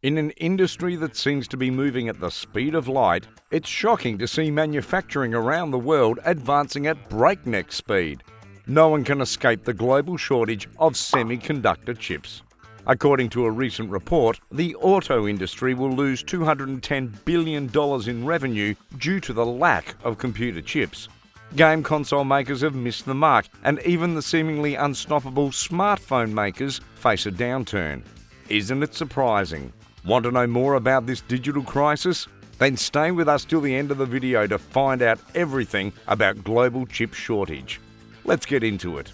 In an industry that seems to be moving at the speed of light, it's shocking to see manufacturing around the world advancing at breakneck speed. No one can escape the global shortage of semiconductor chips. According to a recent report, the auto industry will lose $210 billion in revenue due to the lack of computer chips. Game console makers have missed the mark, and even the seemingly unstoppable smartphone makers face a downturn. Isn't it surprising? Want to know more about this digital crisis? Then stay with us till the end of the video to find out everything about global chip shortage. Let's get into it.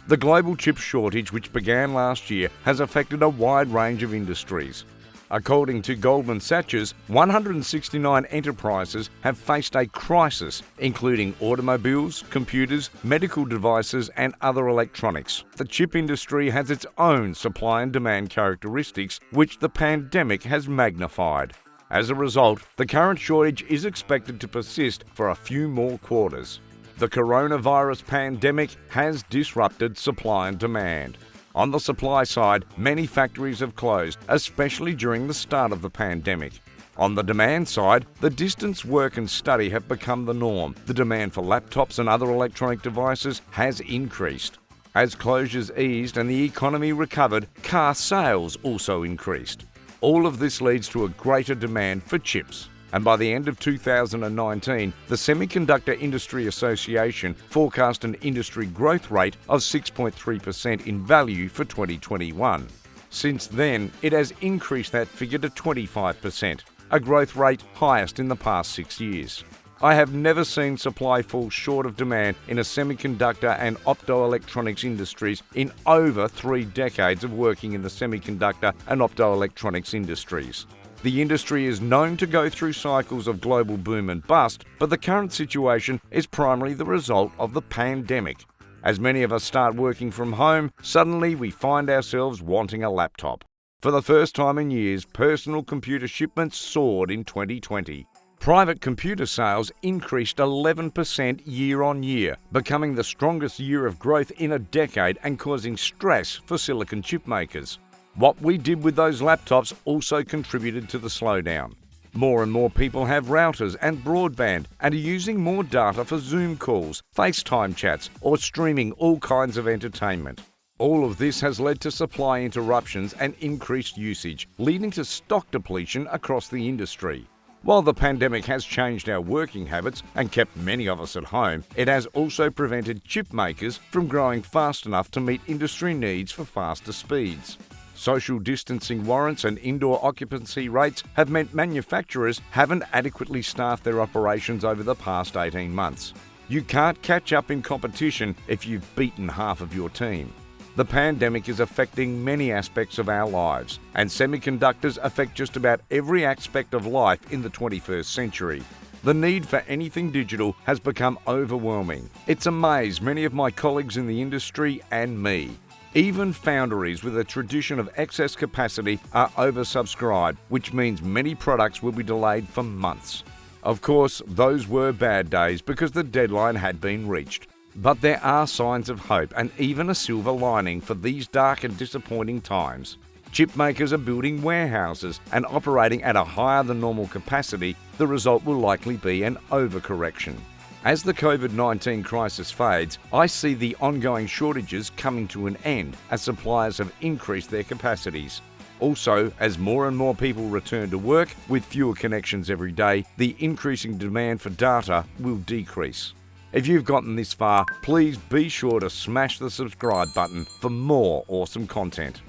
The global chip shortage, which began last year, has affected a wide range of industries. According to Goldman Sachs, 169 enterprises have faced a crisis, including automobiles, computers, medical devices, and other electronics. The chip industry has its own supply and demand characteristics, which the pandemic has magnified. As a result, the current shortage is expected to persist for a few more quarters. The coronavirus pandemic has disrupted supply and demand. On the supply side, many factories have closed, especially during the start of the pandemic. On the demand side, the distance work and study have become the norm. The demand for laptops and other electronic devices has increased. As closures eased and the economy recovered, car sales also increased. All of this leads to a greater demand for chips. And by the end of 2019, the Semiconductor Industry Association forecast an industry growth rate of 6.3% in value for 2021. Since then, it has increased that figure to 25%, a growth rate highest in the past 6 years. I have never seen supply fall short of demand in a semiconductor and optoelectronics industries in over 3 decades of working in the semiconductor and optoelectronics industries. The industry is known to go through cycles of global boom and bust, but the current situation is primarily the result of the pandemic. As many of us start working from home, suddenly we find ourselves wanting a laptop. For the first time in years, personal computer shipments soared in 2020. Private computer sales increased 11% year on year, becoming the strongest year of growth in a decade and causing stress for silicon chip makers. What we did with those laptops also contributed to the slowdown. More and more people have routers and broadband and are using more data for Zoom calls, FaceTime chats, or streaming all kinds of entertainment. All of this has led to supply interruptions and increased usage, leading to stock depletion across the industry. While the pandemic has changed our working habits and kept many of us at home, it has also prevented chip makers from growing fast enough to meet industry needs for faster speeds. Social distancing warrants and indoor occupancy rates have meant manufacturers haven't adequately staffed their operations over the past 18 months. You can't catch up in competition if you've beaten half of your team. The pandemic is affecting many aspects of our lives, and semiconductors affect just about every aspect of life in the 21st century. The need for anything digital has become overwhelming. It's amazed many of my colleagues in the industry and me. Even foundries with a tradition of excess capacity are oversubscribed, which means many products will be delayed for months. Of course, those were bad days because the deadline had been reached. But there are signs of hope and even a silver lining for these dark and disappointing times. Chip makers are building warehouses and operating at a higher than normal capacity. The result will likely be an overcorrection. As the COVID-19 crisis fades, I see the ongoing shortages coming to an end as suppliers have increased their capacities. Also, as more and more people return to work with fewer connections every day, the increasing demand for data will decrease. If you've gotten this far, please be sure to smash the subscribe button for more awesome content.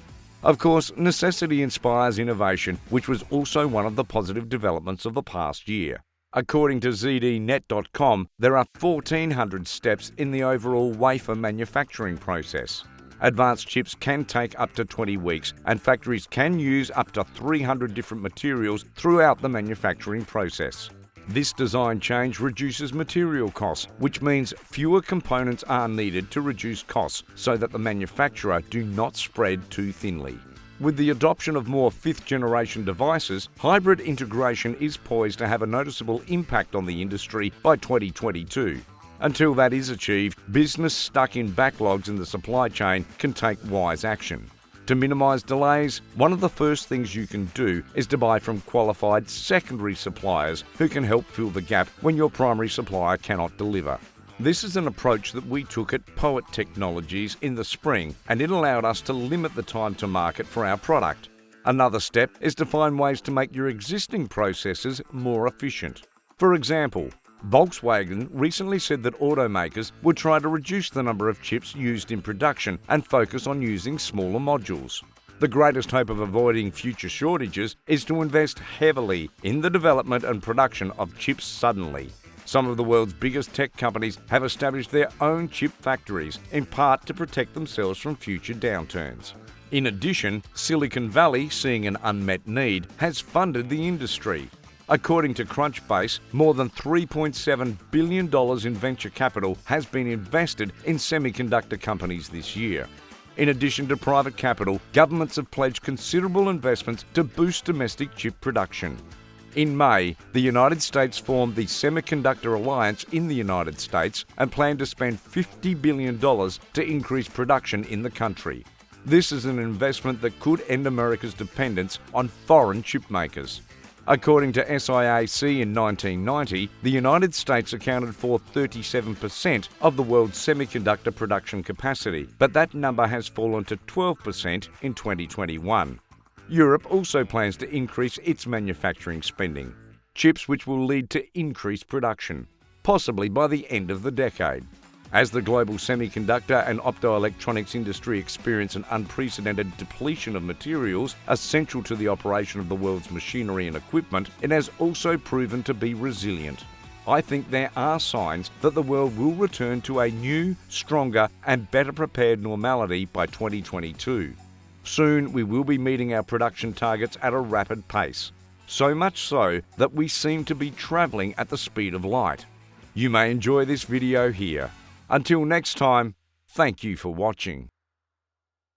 Of course, necessity inspires innovation, which was also one of the positive developments of the past year. According to ZDNet.com, there are 1,400 steps in the overall wafer manufacturing process. Advanced chips can take up to 20 weeks, and factories can use up to 300 different materials throughout the manufacturing process. This design change reduces material costs, which means fewer components are needed to reduce costs so that the manufacturer do not spread too thinly. With the adoption of more fifth-generation devices, hybrid integration is poised to have a noticeable impact on the industry by 2022. Until that is achieved, business stuck in backlogs in the supply chain can take wise action. To minimize delays, one of the first things you can do is to buy from qualified secondary suppliers who can help fill the gap when your primary supplier cannot deliver. This is an approach that we took at Poet Technologies in the spring, and it allowed us to limit the time to market for our product. Another step is to find ways to make your existing processes more efficient. For example, Volkswagen recently said that automakers would try to reduce the number of chips used in production and focus on using smaller modules. The greatest hope of avoiding future shortages is to invest heavily in the development and production of chips suddenly. Some of the world's biggest tech companies have established their own chip factories, in part to protect themselves from future downturns. In addition, Silicon Valley, seeing an unmet need, has funded the industry. According to Crunchbase, more than $3.7 billion in venture capital has been invested in semiconductor companies this year. In addition to private capital, governments have pledged considerable investments to boost domestic chip production. In May, the United States formed the Semiconductor Alliance in the United States and planned to spend $50 billion to increase production in the country. This is an investment that could end America's dependence on foreign chip makers. According to SIAC in 1990, the United States accounted for 37% of the world's semiconductor production capacity, but that number has fallen to 12% in 2021. Europe also plans to increase its manufacturing spending, chips which will lead to increased production, possibly by the end of the decade. As the global semiconductor and optoelectronics industry experience an unprecedented depletion of materials essential to the operation of the world's machinery and equipment, it has also proven to be resilient. I think there are signs that the world will return to a new, stronger, and better prepared normality by 2022. Soon we will be meeting our production targets at a rapid pace, so much so that we seem to be traveling at the speed of light. You may enjoy this video here. Until next time, thank you for watching.